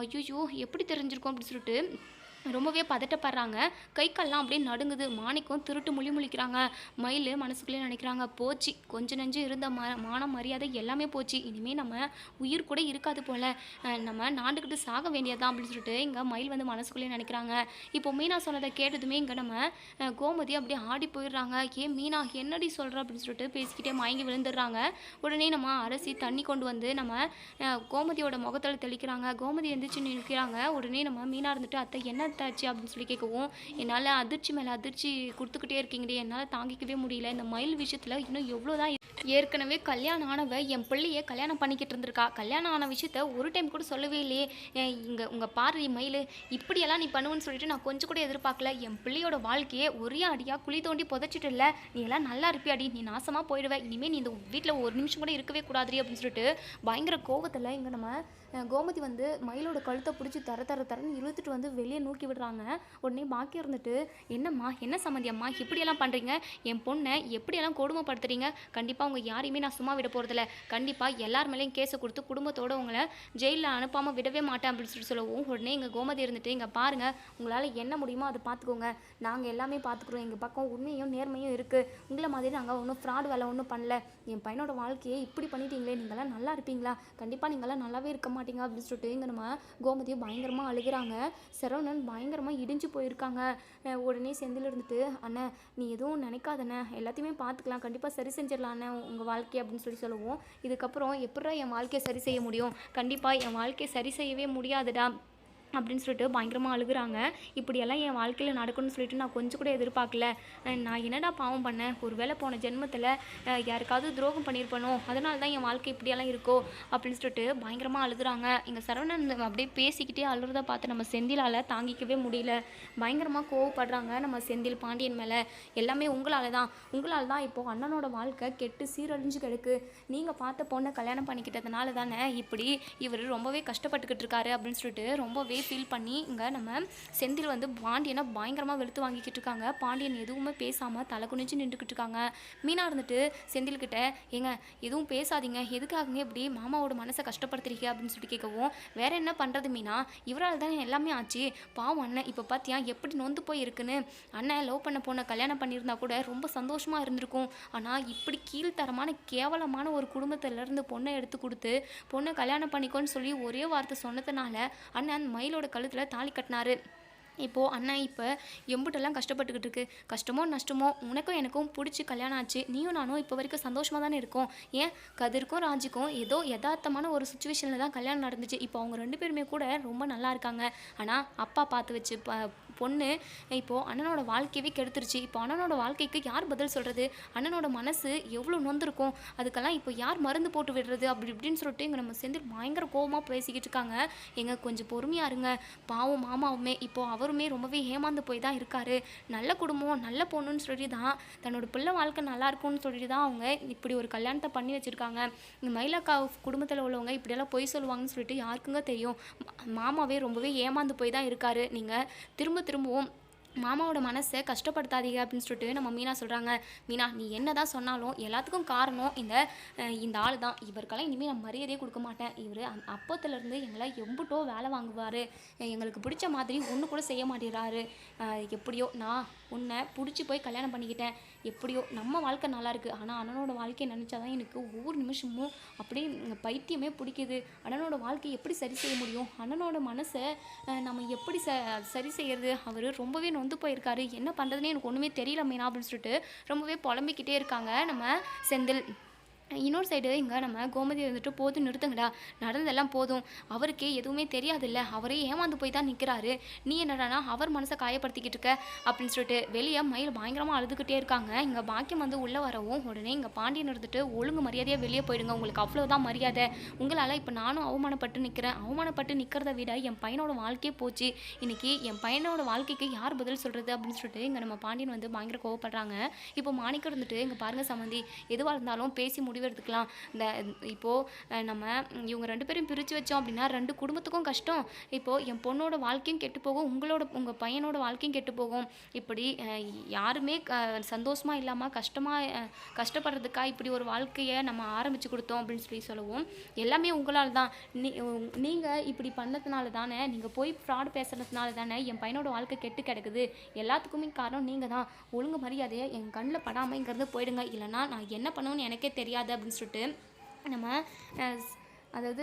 ஐயோ, எப்படி தெரிஞ்சிருக்கும் அப்படின்னு சொல்லிட்டு ரொம்பவே பதட்டப்படுறாங்க. கை கால்லாம் அப்படியே நடுங்குது. மாணிக்கம் திருட்டு முழிக்கிறாங்க. மயில் மனசுக்குள்ளே நினைக்கிறாங்க, போச்சு, கொஞ்சம் நெஞ்சு இருந்த மானம் மரியாதை எல்லாமே போச்சு. இனிமேல் நம்ம உயிர் கூட இருக்காது போல், நம்ம நாண்டுக்கிட்டு சாக வேண்டியதான் அப்படின்னு சொல்லிட்டு இங்கே மயில் வந்து மனசுக்குள்ளே நினைக்கிறாங்க. இப்போ மீனா சொன்னதை கேட்டதுமே இங்கே நம்ம கோமதி அப்படியே ஆடி போயிடுறாங்க. ஏன் மீனா என்னடி சொல்கிற அப்படின்னு சொல்லிட்டு பேசிக்கிட்டே மயங்கி விழுந்துடுறாங்க. உடனே நம்ம அரசி தண்ணி கொண்டு வந்து நம்ம கோமதியோட முகத்தில் தெளிக்கிறாங்க. கோமதி எந்திரிச்சு நிற்கிறாங்க. உடனே நம்ம மீனா இருந்துட்டு, அத்தை என்ன ஆச்சு அப்படின்னு சொல்லி கேட்கவும், என்னால் அதிர்ச்சி மேலே அதிர்ச்சி கொடுத்துக்கிட்டே இருக்கீங்களே, என்னால் தாங்கிக்கவே முடியல. இந்த மயில் விஷயத்தில் இன்னும் எவ்வளோதான். ஏற்கனவே கல்யாணம் ஆனவ என் பிள்ளையே கல்யாணம் பண்ணிக்கிட்டு இருந்திருக்கா. கல்யாணம் ஆன விஷயத்த ஒரு டைம் கூட சொல்லவே இல்லையே. இங்கே உங்கள் பாரு மயில், இப்படியெல்லாம் நீ பண்ணுவேன்னு சொல்லிட்டு நான் கொஞ்சம் கூட எதிர்பார்க்கல. என் பிள்ளையோட வாழ்க்கையே ஒரே அடியாக குழி தோண்டி புதைச்சிட்டு இல்லை. நீ எல்லாம் நல்லா இருப்பியாடி, நீ நாசமாக போயிடுவேன். இனிமேல் நீ இந்த வீட்டில் ஒரு நிமிஷம் கூட இருக்கவே கூடாது அப்படின்னு சொல்லிட்டு பயங்கர கோபத்தில் இங்கே நம்ம கோமதி வந்து மயிலோட கழுத்தை பிடிச்சி தரன்னு இழுத்துட்டு வந்து வெளியே நூக்கி விடுறாங்க. உடனே பாக்கியம் இருந்துட்டு, என்னம்மா, என்ன சம்மந்தி அம்மா, இப்படியெல்லாம் பண்ணுறீங்க? என் பொண்ணை எப்படியெல்லாம் கொடுமைப்படுத்துறீங்க? கண்டிப்பாக உங்கள் யாரையுமே நான் சும்மா விட போகிறதில்ல. கண்டிப்பாக எல்லார் மேலேயும் கேஸை கொடுத்து குடும்பத்தோடு உங்களை ஜெயிலில் அனுப்பாமல் விடவே மாட்டேன் அப்படின்னு சொல்லி சொல்லவும், உடனே எங்கள் கோமதி இருந்துட்டு, இங்கே பாருங்கள், உங்களால் என்ன முடியுமோ அதை பார்த்துக்கோங்க, நாங்கள் எல்லாமே பார்த்துக்குறோம். எங்கள் பக்கம் உண்மையும் நேர்மையும் இருக்குது. உங்களை மாதிரி நாங்கள் ஒன்றும் ஃப்ராட் வேலை ஒன்றும் பண்ணல. என் பையனோட வாழ்க்கையை இப்படி பண்ணிட்டீங்களே, நீங்களாம் நல்லா இருப்பீங்களா? கண்டிப்பாக நீங்களாம் நல்லாவே இருக்க மாட்டீங்க அப்படின்னு சொல்லிட்டு இங்கே நம்ம கோமதி பயங்கரமாக அழுகுறாங்க. சரவணன் பயங்கரமாக இடிஞ்சு போயிருக்காங்க. உடனே செந்தில் இருந்துட்டு, அண்ணன் நீ எதுவும் நினைக்காதண்ணே, எல்லாத்தையுமே பார்த்துக்கலாம், கண்டிப்பாக சரி செஞ்சிடலாம் அண்ணன் உங்கள் வாழ்க்கை அப்படின்னு சொல்லுவோம். இதுக்கப்புறம் எப்படா என் வாழ்க்கையை சரி செய்ய முடியும், கண்டிப்பாக என் வாழ்க்கையை சரி செய்யவே முடியாதுடா அப்படின்னு சொல்லிட்டு பயங்கரமாக அழுகுறாங்க. இப்படியெல்லாம் என் வாழ்க்கையில் நடக்கும்னு சொல்லிட்டு நான் கொஞ்சம் கூட எதிர்பார்க்கல. நான் என்னடா பாவம் பண்ணேன், ஒரு வேளை போன ஜென்மத்தில் யாருக்காவது துரோகம் பண்ணியிருப்பனோ, அதனால தான் என் வாழ்க்கை இப்படியெல்லாம் இருக்கோ அப்படின்னு சொல்லிட்டு பயங்கரமாக அழுகுறாங்க. இங்கே சரவணன் அப்படியே பேசிக்கிட்டே அழுறதை பார்த்து நம்ம செந்திலால் தாங்கிக்கவே முடியல. பயங்கரமாக கோவப்படுறாங்க நம்ம செந்தில் பாண்டியன் மேலே. எல்லாமே உங்களால் தான் இப்போது அண்ணனோட வாழ்க்கை கெட்டு சீரழிஞ்சு கிடக்கு. நீங்கள் பார்த்த பொண்ணை கல்யாணம் பண்ணிக்கிட்டதுனால தானே இப்படி இவர் ரொம்பவே கஷ்டப்பட்டுக்கிட்டு இருக்காரு அப்படின்னு சொல்லிட்டு ரொம்பவே ஃபீல் பண்ணி இங்கே நம்ம செந்தில் வந்து பாண்டியனை பயங்கரமாக வெளுத்து வாங்கிக்கிட்டு இருக்காங்க. பாண்டியன் எதுவுமே பேசாமல் தலை குனிஞ்சு நின்றுக்கிட்டு இருக்காங்க. மீனா இருந்துட்டு செந்தில்கிட்ட, ஏங்க எதுவும் பேசாதீங்க, எதுக்காகங்க இப்படி மாமாவோட மனசை கஷ்டப்படுத்துறீங்க அப்படின்னு சொல்லிட்டு கேட்கவும், வேற என்ன பண்ணுறது மீனா, இவரால் தான் எல்லாமே ஆச்சு, பாவம் அண்ணன் இப்போ பார்த்தியா எப்படி நொந்து போய் இருக்குன்னு. அண்ணன் லவ் பண்ண பொண்ணை கல்யாணம் பண்ணியிருந்தா கூட ரொம்ப சந்தோஷமாக இருந்திருக்கும். ஆனால் இப்படி கீழ்த்தரமான கேவலமான ஒரு குடும்பத்திலேருந்து பொண்ணை எடுத்து கொடுத்து பொண்ணை கல்யாணம் பண்ணிக்கோன்னு சொல்லி ஒரே வார்த்தை சொன்னதுனால அண்ணன் மயிலோட கழுத்தில் தாலி கட்டினாரு. இப்போது அண்ணன் இப்போ எம்புட்டெல்லாம் கஷ்டப்பட்டுக்கிட்டு இருக்கு. கஷ்டமோ நஷ்டமோ உனக்கும் எனக்கும் பிடிச்சி கல்யாணம் ஆச்சு, நீயும் நானும் இப்போ வரைக்கும் சந்தோஷமாக தானே இருக்கோம். ஏன் கதிர்க்கும் ராஜுக்கும் ஏதோ யதார்த்தமான ஒரு சுச்சுவேஷனில் தான் கல்யாணம் நடந்துச்சு. இப்போ அவங்க 2 பேருமே கூட ரொம்ப நல்லா இருக்காங்க. ஆனால் அப்பா பார்த்து வச்சு பொண்ணு இப்போது அண்ணனோட வாழ்க்கையவே கெடுத்துருச்சு. இப்போ அண்ணனோட வாழ்க்கைக்கு யார் பதில் சொல்கிறது, அண்ணனோட மனசு எவ்வளோ நொந்திருக்கும், அதுக்கெல்லாம் இப்போ யார் மருந்து போட்டு விடுறது அப்படி இப்படின்னு சொல்லிட்டு இங்கே நம்ம செந்தில் பயங்கர கோபமாக பேசிக்கிட்டு இருக்காங்க. எங்க கொஞ்சம் பொறுமையாக இருங்க, பாவம் மாமாவுமே இப்போது அவருமே ரொம்பவே ஏமாந்து போய் தான் இருக்காரு. நல்ல குடும்பம் நல்ல பொண்ணுன்னு சொல்லி தான் தன்னோட பிள்ளை வாழ்க்கை நல்லா இருக்கும்னு சொல்லிட்டு தான் அவங்க இப்படி ஒரு கல்யாணத்தை பண்ணி வச்சுருக்காங்க. இந்த மயிலக்கா குடும்பத்தில் உள்ளவங்க இப்படியெல்லாம் பொய் சொல்லுவாங்கன்னு சொல்லிட்டு யாருக்குங்க தெரியும். மாமாவே ரொம்பவே ஏமாந்து போய் தான் இருக்காரு. நீங்கள் திரும்பவும் மாமாவோட மனசை கஷ்டப்படுத்தாதீங்க அப்படின்னு சொல்லிட்டு நம்ம மீனா சொல்கிறாங்க. மீனா நீ என்ன தான் சொன்னாலும் எல்லாத்துக்கும் காரணம் இந்த ஆள் தான். இவருக்கெல்லாம் இனிமேல் நான் மரியாதையே கொடுக்க மாட்டேன். இவர் அப்போத்துலேருந்து எங்களை எம்பிட்டோ வேலை வாங்குவார், எங்களுக்கு பிடிச்ச மாதிரி ஒன்று கூட செய்ய மாட்டேறாரு. எப்படியோ நான் உன்னை பிடிச்சி போய் கல்யாணம் பண்ணிக்கிட்டேன், எப்படியோ நம்ம வாழ்க்கை நல்லாயிருக்கு. ஆனால் அண்ணனோட வாழ்க்கையை நினச்சாதான் எனக்கு ஒவ்வொரு நிமிஷமும் அப்படியே பைத்தியமே பிடிக்குது. அண்ணனோட வாழ்க்கையை எப்படி சரி செய்ய முடியும், அண்ணனோட மனசை நம்ம எப்படி சரி செய்யறது, அவர் ரொம்பவே நொந்து போயிருக்காரு, என்ன பண்ணுறதுனே எனக்கு ஒன்றுமே தெரியல மீனா அப்படின்னு சொல்லிட்டு ரொம்பவே புலம்பிக்கிட்டே இருக்காங்க நம்ம செந்தில். இன்னொரு சைடு இங்கே நம்ம கோமதி வந்துட்டு, போதும் நிறுத்துங்கடா, நடந்ததெல்லாம் போதும், அவருக்கே எதுவுமே தெரியாதுல்ல, அவரே ஏமாந்து போய் தான் நிற்கிறாரு, நீ என்னடானா அவர் மனசை காயப்படுத்திக்கிட்டு இருக்க அப்படின்னு சொல்லிட்டு வெளியே மயில் பயங்கரமாக அழுதுகிட்டே இருக்காங்க. இங்கே பாக்கியம் வந்து உள்ளே வரவும் உடனே இங்கே பாண்டியன் இருந்துட்டு, ஒழுங்கு மரியாதையாக வெளியே போயிடுங்க, உங்களுக்கு அவ்வளோதான் மரியாதை, உங்களால் இப்போ நானும் அவமானப்பட்டு நிற்கிறேன், அவமானப்பட்டு நிற்கிறத விட என் பையனோட வாழ்க்கையே போச்சு, இன்னைக்கு என் பையனோட வாழ்க்கைக்கு யார் பதில் சொல்கிறது அப்படின்னு சொல்லிட்டு இங்கே நம்ம பாண்டியன் வந்து பயங்கர கோவப்படுறாங்க. இப்போ மாணிக்கம் இருந்துட்டு, இங்கே பாருங்கள் சம்மந்தி, எதுவாக இருந்தாலும் பேசி எடுத்துக்கலாம். இப்போது நம்ம இவங்க 2 பேரும் பிரித்து வச்சோம் அப்படின்னா 2 குடும்பத்துக்கும் கஷ்டம். இப்போது என் பொண்ணோட வாழ்க்கையும் கெட்டு போகும், உங்கள் பையனோட வாழ்க்கையும் கெட்டு போகும். இப்படி யாருமே சந்தோஷமாக இல்லாமல் கஷ்டப்படுறதுக்காக இப்படி ஒரு வாழ்க்கையை நம்ம ஆரம்பித்து கொடுத்தோம் அப்படின்னு சொல்லுவோம். எல்லாமே உங்களால் தான். நீங்கள் இப்படி பண்ணதுனால தானே, நீங்கள் போய் ஃப்ராட் பேசுறதுனால தானே என் பையனோட வாழ்க்கை கெட்டு கிடக்குது. எல்லாத்துக்குமே காரணம் நீங்கள் தான். ஒழுங்கு மரியாதையை என் கண்ணில் படாமல் இங்கேருந்து போயிடுங்க, இல்லைனா நான் என்ன பண்ணுவேன்னு எனக்கே தெரியாது அப்படின்னு சொல்லிட்டு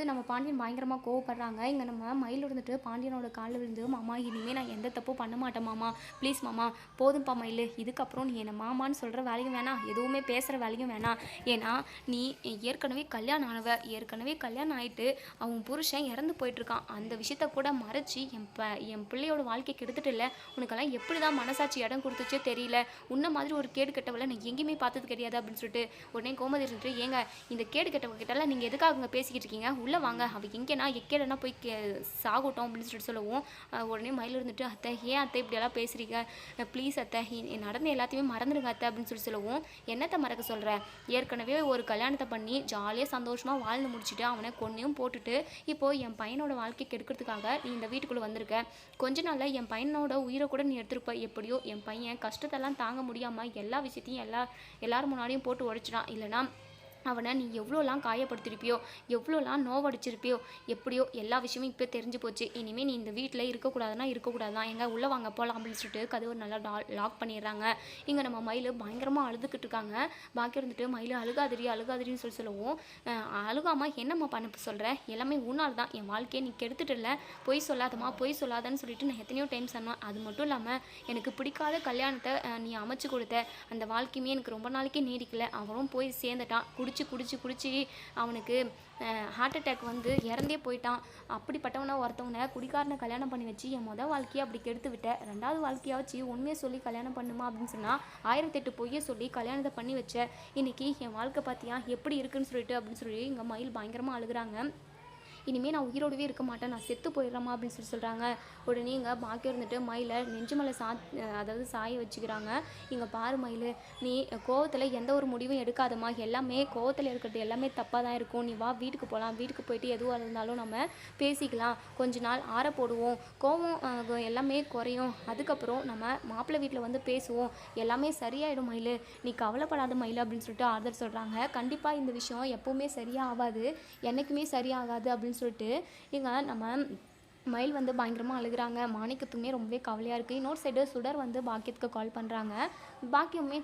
நம்ம பாண்டியன் பயங்கரமாக கோவப்படுறாங்க. இங்கே நம்ம மயில் இருந்துட்டு பாண்டியனோட காலில் விழுந்து, மாமா இனிமேல் நான் எந்த தப்பும் பண்ண மாட்டேன் மாமா, ப்ளீஸ் மாமா, போதும்ப்பா மயில், இதுக்கப்புறம் நீ என்னை மாமான்னு சொல்கிற வேலையும் வேணாம், எதுவுமே பேசுகிற வேலையும் வேணாம். ஏன்னா நீ ஏற்கனவே கல்யாணம் ஆகிட்டு அவன் புருஷன் இறந்து போயிட்டுருக்கான், அந்த விஷயத்த கூட மறைச்சி என் பிள்ளையோட வாழ்க்கைக்கு எடுத்துகிட்டு இல்லை, உனக்கெல்லாம் எப்படி தான் மனசாட்சி இடம் கொடுத்துச்சே தெரியல, உன்ன மாதிரி ஒரு கேடு கெட்டவளை நான் எங்கேயுமே பார்த்தது கிடையாது அப்படின்னு சொல்லிட்டு உடனே கோமதி இருந்துட்டு, ஏங்க இந்த கேடு கெட்டவங்க கிட்டலாம் நீங்கள் எதுக்காக பேசிக்கிட்டு இருக்கீங்க, உள்ளே வாங்க, அவ எங்கேனா எக்கேடனா போய் சாகட்டும் அப்படின்னு சொல்லிட்டு சொல்லுவோம். உடனே மயில் இருந்துட்டு, அத்தை ஏன் அத்தை இப்படியெல்லாம் பேசுகிறீங்க, ப்ளீஸ் அத்தை நடந்த எல்லாத்தையுமே மறந்துடுங்க அத்தை அப்படின்னு சொல்லுவோம். என்னத்தை மறக்க சொல்கிறேன், ஏற்கனவே ஒரு கல்யாணத்தை பண்ணி ஜாலியாக சந்தோஷமாக வாழ்ந்து முடிச்சுட்டு அவனை கொன்னையும் போட்டுட்டு இப்போது என் பையனோட வாழ்க்கைக்கு எடுக்கிறதுக்காக நீ இந்த வீட்டுக்குள்ளே வந்திருக்க. கொஞ்ச நாளில் என் பையனோட உயிரை கூட நீ எடுத்துருப்ப. எப்படியோ என் பையன் கஷ்டத்தெல்லாம் தாங்க முடியாமல் எல்லா விஷயத்தையும் எல்லாரும் முன்னாடியும் போட்டு உடைச்சிடான், இல்லைனா அவனை நீ எவ்வளோலாம் காயப்படுத்திருப்பியோ, எவ்வளோலாம் நோவடிச்சிருப்பியோ, எப்படியோ எல்லா விஷயமும் இப்போ தெரிஞ்சு போச்சு. இனிமேல் நீ இந்த வீட்டில் இருக்கக்கூடாதுன்னா இருக்கக்கூடாது தான். எங்க உள்ளே வாங்க போகலாம் அப்படின்னு சொல்லிட்டு கதவை நல்லா லாக் பண்ணிடுறாங்க. இங்கே நம்ம மயில் பயங்கரமாக அழுதுகிட்டு இருக்காங்க. பாக்கி இருந்துட்டு மயில் அழுகாதிரி அழுகாதிரின்னு சொல்லவும், அழுகாமல் என்னம்மா பண்ண சொல்கிற, எல்லாமே உன்னால் தான் என் வாழ்க்கையை நீ கெடுத்துட்டு, பொய் சொல்லாதம்மா பொய் சொல்லாதன்னு சொல்லிட்டு நான் எத்தனையோ டைம் சொன்னேன். அது மட்டும் இல்லாமல் எனக்கு பிடிக்காத கல்யாணத்தை நீ அமைச்சு கொடுத்த, அந்த வாழ்க்கையுமே எனக்கு ரொம்ப நாளைக்கே நீடிக்கல. அவனும் போய் சேர்ந்துட்டான். குடிச்சு குடிச்சு குடிச்சு அவனுக்கு ஹார்ட் அட்டாக் வந்து இறந்தே போயிட்டான். அப்படிப்பட்டவனை ஒருத்தவனை குடிக்காரனை கல்யாணம் பண்ணி வச்சு என் மொதல் வாழ்க்கையை அப்படி கெடுத்து விட்டேன். ரெண்டாவது வாழ்க்கையாக வச்சு உண்மையை சொல்லி கல்யாணம் பண்ணுமா அப்படின்னு சொன்னால் 1008 பொய்யை சொல்லி கல்யாணத்தை பண்ணி வச்சேன். இன்றைக்கி என் வாழ்க்கை பார்த்தியா எப்படி இருக்குன்னு சொல்லிட்டு அப்படின்னு சொல்லி இங்கே மயில் பயங்கரமாக அழுகுறாங்க. இனிமேல் நான் உயிரோடவே இருக்க மாட்டேன், நான் செத்து போயிடுறேம்மா அப்படின்னு சொல்லி சொல்கிறாங்க. உடனே இங்கே பாக்கி இருந்துட்டு மயிலை நெஞ்சு மேலே அதாவது சாய வச்சுக்கிறாங்க. இங்கே பாரு மயில், நீ கோவத்தில் எந்த ஒரு முடிவும் எடுக்காதம்மா, எல்லாமே கோவத்தில் இருக்கிறது எல்லாமே தப்பாக தான் இருக்கும். நீ வா வீட்டுக்கு போகலாம், வீட்டுக்கு போயிட்டு எதுவாக இருந்தாலும் நம்ம பேசிக்கலாம், கொஞ்ச நாள் ஆற போடுவோம், கோவம் எல்லாமே குறையும், அதுக்கப்புறம் நம்ம மாப்பிள்ளை வீட்டில் வந்து பேசுவோம், எல்லாமே சரியாயிடும் மயில், நீ கவலைப்படாத மயில் அப்படின்னு சொல்லிட்டு ஆறுதல் சொல்கிறாங்க. கண்டிப்பாக இந்த விஷயம் எப்போவுமே சரியாக ஆகாது, என்றைக்குமே சரியாகாது அப்படின்னு சொல்லிட்டு இங்கே நம்ம மயில் வந்து பயங்கரமாக அழுகுறாங்க. மாணிக்கத்துக்குமே ரொம்பவே கவலையாக இருக்குது. இன்னொரு சைடு சுடர் வந்து பாக்கியத்துக்கு கால் பண்ணுறாங்க. பாக்கியமே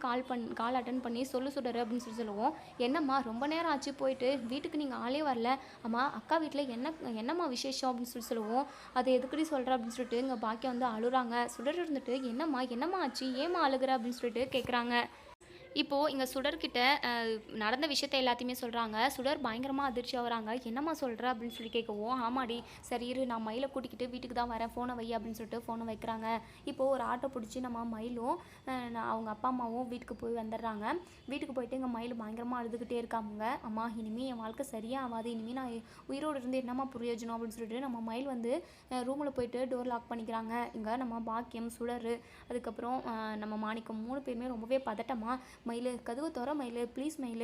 கால் அட்டன் பண்ணி சொல்லு சுடர் அப்படின்னு சொல்லுவோம். என்னம்மா ரொம்ப நேரம் ஆச்சு போயிட்டு, வீட்டுக்கு நீங்கள் ஆளே வரல, அம்மா அக்கா வீட்டில் என்னம்மா விசேஷம் அப்படின்னு சொல்லுவோம். அதை எதுக்கடி சொல்கிற அப்படின்னு சொல்லிட்டு இங்கே பாக்கியம் வந்து அழுறாங்க. சுடர் இருந்துட்டு என்னம்மா ஆச்சு, ஏம்மா அழுகுற அப்படின்னு சொல்லிட்டு கேட்குறாங்க. இப்போது இங்கே சுடர்கிட்ட நடந்த விஷயத்த எல்லாத்தையுமே சொல்கிறாங்க. சுடர் பயங்கரமாக அதிர்ச்சி ஆகுறாங்க. என்னம்மா சொல்கிற அப்படின்னு சொல்லி கேட்கவும், ஆமாடி சரி இரு, நான் மயிலை கூட்டிக்கிட்டு வீட்டுக்கு தான் வரேன், ஃபோனை வை அப்படின்னு சொல்லிட்டு ஃபோனை வைக்கிறாங்க. இப்போது ஒரு ஆட்டோ பிடிச்சி நம்ம மயிலும் அவங்க அப்பா அம்மாவும் வீட்டுக்கு போய் வந்துடுறாங்க. வீட்டுக்கு போயிட்டு இங்கே மயில் பயங்கரமாக அழுதுகிட்டே இருக்காங்க. அம்மா இனிமேல் என் வாழ்க்கை சரியாக ஆகாது, இனிமேல் நான் உயிரோடு இருந்து என்னம்மா பிரயோஜனம் அப்படின்னு சொல்லிட்டு நம்ம மயில் வந்து ரூமில் போயிட்டு டோர் லாக் பண்ணிக்கிறாங்க. இங்கே நம்ம பாக்கியம், சுடர், அதுக்கப்புறம் நம்ம மாணிக்கம் 3 பேருமே ரொம்பவே பதட்டமாக, மயில் கதவு தோற மயில், ப்ளீஸ் மயில்,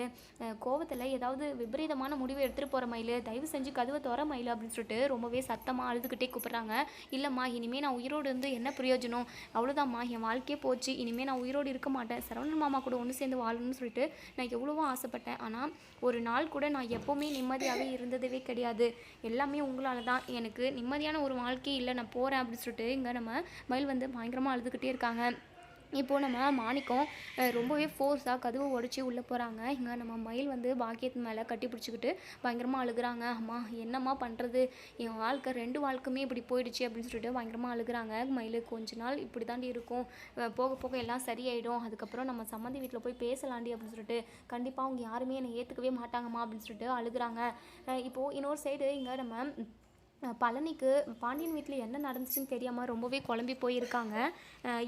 கோவத்தில் ஏதாவது விபரீதமான முடிவு எடுத்துகிட்டு போகிற மயில், தயவு செஞ்சு கதவை தோற மயில் அப்படின்னு சொல்லிட்டு ரொம்பவே சத்தமாக அழுதுகிட்டே கூப்பிட்றாங்க. இல்லைம்மா இனிமேல் நான் உயிரோடு இருந்து என்ன பிரயோஜனம், அவ்வளோதாம்மா என் வாழ்க்கையே போச்சு, இனிமேல் நான் உயிரோடு இருக்க மாட்டேன், சரவணன் மாமா கூட ஒன்று சேர்ந்து வாழணும்னு சொல்லிட்டு நான் எவ்வளவோ ஆசைப்பட்டேன், ஆனால் ஒரு நாள் கூட நான் எப்போவுமே நிம்மதியாகவே இருந்ததவே கிடையாது, எல்லாமே உங்களால் தான், எனக்கு நிம்மதியான ஒரு வாழ்க்கை இல்லை, நான் போகிறேன் அப்படின்னு சொல்லிட்டு இங்கே நம்ம மயில் வந்து பயங்கரமாக அழுதுகிட்டே இருக்காங்க. இப்போது நம்ம மாணிக்கம் ரொம்பவே ஃபோர்ஸாக கதவை உடச்சி உள்ளே போகிறாங்க. இங்கே நம்ம மயில் வந்து பாக்கியத்து மேலே கட்டி பிடிச்சிக்கிட்டு பயங்கரமாக அழுகுறாங்க. அம்மா என்னம்மா பண்ணுறது, என் வாழ்க்கை 2 வாழ்க்கையுமே இப்படி போயிடுச்சு அப்படின்னு சொல்லிட்டு பயங்கரமாக அழுகுறாங்க. மயில் கொஞ்ச நாள் இப்படி தாண்டி இருக்கும், போக போக எல்லாம் சரியாயிடும், அதுக்கப்புறம் நம்ம சம்மந்தி வீட்டில் போய் பேசலாண்டி அப்படின்னு சொல்லிட்டு, கண்டிப்பாக அவங்க யாருமே என்னை ஏற்றுக்கவே மாட்டாங்கம்மா அப்படின்னு சொல்லிட்டு அழுகுறாங்க. இப்போது இன்னொரு சைடு இங்கே நம்ம பழனிக்கு பாண்டியன் வீட்டில் என்ன நடந்துச்சுன்னு தெரியாமல் ரொம்பவே குழம்பி போயிருக்காங்க.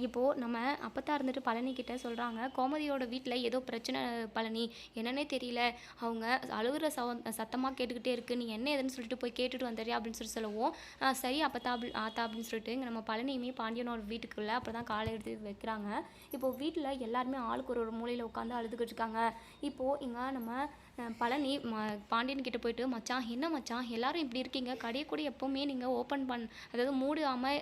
இப்போது நம்ம அப்பத்தா இருந்துட்டு பழனிக்கிட்ட சொல்கிறாங்க, கோமதியோட வீட்டில் ஏதோ பிரச்சனை பழனி, என்னன்னே தெரியல, அவங்க அழுகுற சத்தமாக கேட்டுக்கிட்டே இருக்குது, நீ என்ன ஏதுன்னு சொல்லிட்டு போய் கேட்டுட்டு வந்துடுறியா அப்படின்னு சொல்லவும், சரி அப்பத்தா ஆத்தா அப்படின்னு சொல்லிட்டு இங்கே நம்ம பழனியுமே பாண்டியனோட வீட்டுக்குள்ளே அப்போ தான் காலை எடுத்து வைக்கிறாங்க. இப்போது வீட்டில் எல்லாருமே ஆளுக்கு ஒரு மூலையில் உட்காந்து அழுதுகிட்டு இருக்காங்க. இப்போது இங்கே நம்ம பழனி பாண்டியன் கிட்ட போயிட்டு, மச்சான் என்ன மச்சான் எல்லாரும் இப்படி இருக்கீங்க, கடையை கூட எப்போவுமே நீங்கள் ஓப்பன் அதாவது மூடாமல்,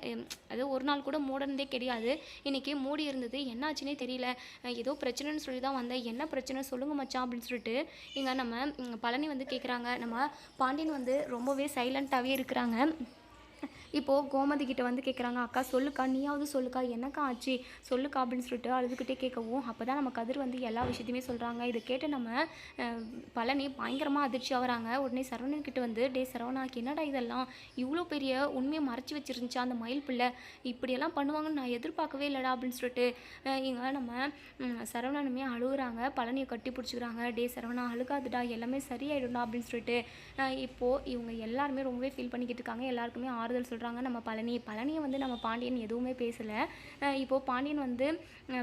அதாவது ஒரு நாள் கூட மூடனதே கிடையாது, இன்றைக்கி மூடி இருந்தது, என்னாச்சுன்னே தெரியல, ஏதோ பிரச்சனைன்னு சொல்லி தான் வந்தேன், என்ன பிரச்சனை சொல்லுங்கள் மச்சான் அப்படின்னு சொல்லிட்டு இங்கே நம்ம பழனி வந்து கேட்குறாங்க. நம்ம பாண்டியன் வந்து ரொம்பவே சைலண்ட்டாகவே இருக்கிறாங்க. இப்போது கோமதி கிட்ட வந்து கேட்குறாங்க, அக்கா சொல்லுக்கா, நீயாவது சொல்லுக்கா, என்னக்கா ஆச்சு சொல்லுக்கா அப்படின்னு சொல்லிட்டு அழுதுகிட்டே கேட்கவும், அப்போ தான் நம்ம கதிர் வந்து எல்லா விஷயத்தையுமே சொல்கிறாங்க. இதை கேட்டு நம்ம பழனி பயங்கரமாக அதிர்ச்சி ஆகிறாங்க. உடனே சரவணன் கிட்ட வந்து, டே சரவணாக்கு என்னடா இதெல்லாம், இவ்வளோ பெரிய உண்மையை மறைச்சி வச்சிருந்துச்சா அந்த மயில் பிள்ளை, இப்படியெல்லாம் பண்ணுவாங்கன்னு நான் எதிர்பார்க்கவே இல்லைடா அப்படின்னு சொல்லிட்டு இங்கே நம்ம சரவணனுமே அழுகுறாங்க. பழனியை கட்டி பிடிச்சிக்கிறாங்க. டே சரவணா அழுகாதுடா, எல்லாமே சரியாயிடும்டா அப்படின்னு சொல்லிட்டு இப்போது இவங்க எல்லாருமே ரொம்பவே ஃபீல் பண்ணிக்கிட்டு இருக்காங்க. எல்லாருக்குமே ஆறுதல் சொல்கிறாங்க. நம்ம பழனியை வந்து நம்ம பாண்டியன் எதுவுமே பேசலை. இப்போது பாண்டியன் வந்து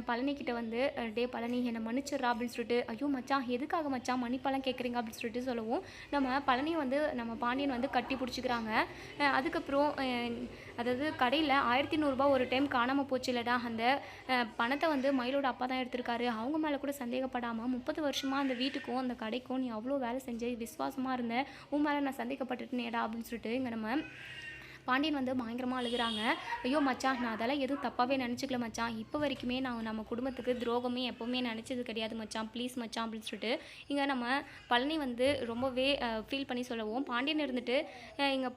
பழனிக்கிட்ட வந்து, டே பழனி என்னை மன்னிச்சிட்றா அப்படின்னு சொல்லிட்டு, ஐயோ மச்சான் எதுக்காக மச்சான் மன்னிப்பெல்லாம் கேட்குறீங்க அப்படின்னு சொல்லிட்டு சொல்லவும், நம்ம பழனியை வந்து நம்ம பாண்டியன் வந்து கட்டி பிடிச்சிக்கிறாங்க. அதுக்கப்புறம் அதாவது கடையில் 1100 ஒரு டைம் காணாமல் போச்சு இல்லைடா, அந்த பணத்தை வந்து மயிலோட அப்பா தான் எடுத்திருக்காரு, அவங்க மேலே கூட சந்தேகப்படாமல் 30 வருஷமாக அந்த வீட்டுக்கும் அந்த கடைக்கும் நீ அவ்வளோ வேலை செஞ்சு விசுவாசமாக இருந்த, உன் மேலே நான் சந்தேகப்பட்டுட்டேனேடா அப்படின்னு சொல்லிட்டு இங்கே நம்ம பாண்டியன் வந்து பயங்கரமாக அழுகுறாங்க. ஐயோ மச்சான், நான் அதெல்லாம் எதுவும் தப்பாகவே நினச்சிக்கல மச்சான். இப்போ வரைக்குமே நான் நம்ம குடும்பத்துக்கு துரோகமே எப்போவுமே நினச்சது கிடையாது மச்சான், ப்ளீஸ் மச்சான் அப்படின்னு சொல்லிட்டு இங்கே நம்ம பழனி வந்து ரொம்பவே ஃபீல் பண்ணி சொல்லவும், பாண்டியன் இருந்துட்டு இங்கே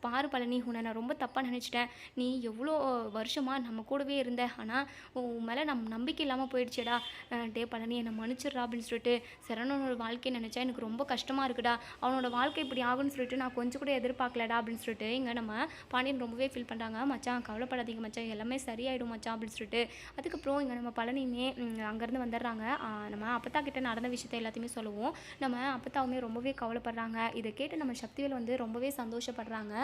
பாரு பழனி, உன்னை நான் ரொம்ப தப்பாக நினச்சிட்டேன். நீ எவ்வளோ வருஷமாக நம்ம கூடவே இருந்த, ஆனால் உன் மேலே நம்பிக்கை இல்லாமல் போயிடுச்சேடா. டே பழனி, என்னை மன்னிச்சிடுறா அப்படின்னு சொல்லிட்டு, சரவணனோட வாழ்க்கையை நினச்சா எனக்கு ரொம்ப கஷ்டமாக இருக்குடா. அவனோட வாழ்க்கை இப்படி ஆகும்னு சொல்லிட்டு நான் கொஞ்சம் கூட எதிர்பார்க்கலடா அப்படின்னு சொல்லிட்டு இங்கே நம்ம பாண்டியன் ரொம்பவே ஃபீல் பண்ணுறாங்க. மச்சான் கவலைப்படாதீங்க மச்சான், எல்லாமே சரியாயிடும் மச்சான் அப்படின்னு சொல்லிட்டு அதுக்கப்புறம் இங்கே நம்ம பழனியுமே அங்கேருந்து வந்துடுறாங்க. நம்ம அப்பத்தா கிட்ட நடந்த விஷயத்த எல்லாத்தையுமே சொல்லுவோம். நம்ம அப்பத்தாவுமே ரொம்பவே கவலைப்படுறாங்க. இதை கேட்டு நம்ம சக்திவேல் வந்து ரொம்பவே சந்தோஷப்படுறாங்க.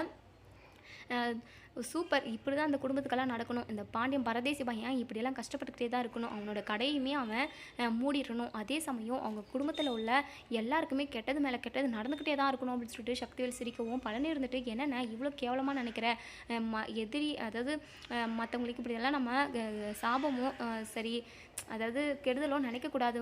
சூப்பர், இப்படி தான் அந்த குடும்பத்துக்கெல்லாம் நடக்கணும். இந்த பாண்டியன் பரதேசி பையன் இப்படியெல்லாம் கஷ்டப்பட்டுக்கிட்டே தான் இருக்கணும். அவனோட கடையுமே அவன் மூடிடணும். அதே சமயம் அவங்க குடும்பத்தில் உள்ள எல்லாருக்குமே கெட்டது மேலே கெட்டது நடந்துக்கிட்டே தான் இருக்கணும் அப்படின்னு சொல்லிட்டு சக்திவேல் சிரிக்கவும், பழனி இருந்துட்டு என்னென்ன இவ்வளோ கேவலமாக நினைக்கிற, எதிரி அதாவது மற்றவங்களுக்கு இப்படியெல்லாம் நம்ம சாபமும் சரி அதாவது கெடுதலும் நினைக்கக்கூடாது.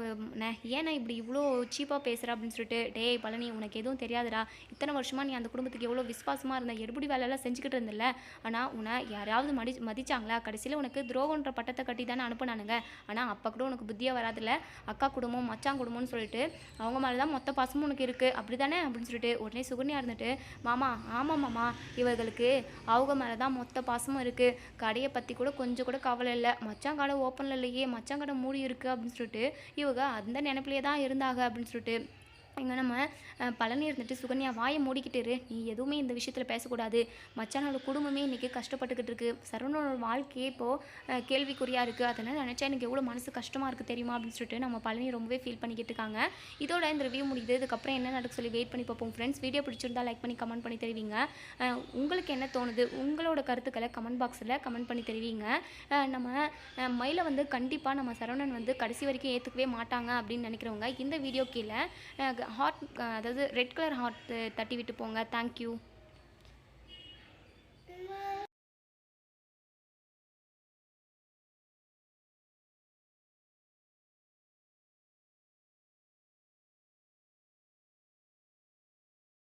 ஏன்னா இப்படி இவ்வளோ சீப்பாக பேசுகிற அப்படின்னு சொல்லிட்டு, டேய் பழனி, உனக்கு எதுவும் தெரியாதுடா. இத்தனை வருஷமாக நீ அந்த குடும்பத்துக்கு எவ்வளோ விசுவாசமாக இருந்த, எடுபடி வேலையெல்லாம் செஞ்சுக்கிட்டு இருந்தில்ல. ஆனால் உன்னை யாராவது மதிச்சாங்களா? கடைசியில் உனக்கு துரோகன்ற பட்டத்தை கட்டி தானே அனுப்புனானுங்க. ஆனால் அப்போ கூட உனக்கு புத்தியாக வராதில்ல. அக்கா குடும்பம் மச்சான் குடும்பம்னு சொல்லிட்டு அவங்க மேலே தான் மொத்த பாசமும் உனக்கு இருக்குது அப்படி தானே அப்படின்னு சொல்லிட்டு உடனே சுகன்யா இருந்துட்டு, மாமா ஆமாம் மாமா, இவர்களுக்கு அவங்க மேலே தான் மொத்த பாசமும் இருக்குது. கடையை பற்றி கூட கொஞ்சம் கூட கவலை இல்லை. மச்சான் கடை ஓப்பனில் இல்லையே, மச்சான் கடை மூடி இருக்குது அப்படின்னு சொல்லிட்டு இவங்க அந்த நினைப்பிலே தான் இருந்தாங்க அப்படின்னு சொல்லிட்டு இங்கே நம்ம பழனி இருந்துட்டு, சுகன்யா வாயை மூடிக்கிட்டு இரு, நீ எதுவுமே இந்த விஷயத்தில் பேசக்கூடாது. மச்சானோட குடும்பமே இன்றைக்கி கஷ்டப்பட்டுக்கிட்டு இருக்குது. சரவணனோட வாழ்க்கையே இப்போது கேள்விக்குறியாக இருக்குது. அதனால் நினச்சா எனக்கு எவ்வளோ மனசு கஷ்டமாக இருக்குது தெரியுமா அப்படின்னு சொல்லிட்டு நம்ம பழனி ரொம்பவே ஃபீல் பண்ணிக்கிட்டு இருக்காங்க. இதோட இந்த ரிவ்யூ முடியுது. இதுக்கப்புறம் என்ன நடக்கு சொல்லி வெயிட் பண்ணி பார்ப்போம் ஃப்ரெண்ட்ஸ். வீடியோ பிடிச்சிருந்தா லைக் பண்ணி கமெண்ட் பண்ணி தெரிவிங்க. உங்களுக்கு என்ன தோணுது, உங்களோட கருத்துக்களை கமெண்ட் பாக்ஸில் கமெண்ட் பண்ணி தெரிவிங்க. நம்ம மயிலை வந்து கண்டிப்பாக நம்ம சரவணன் வந்து கடைசி வரைக்கும் ஏற்றுக்கவே மாட்டாங்க அப்படின்னு நினைக்கிறவங்க இந்த வீடியோ கீழே ஹார்ட் அதாவது ரெட் கலர் ஹார்ட் தட்டி விட்டு போங்க. தேங்க்யூ.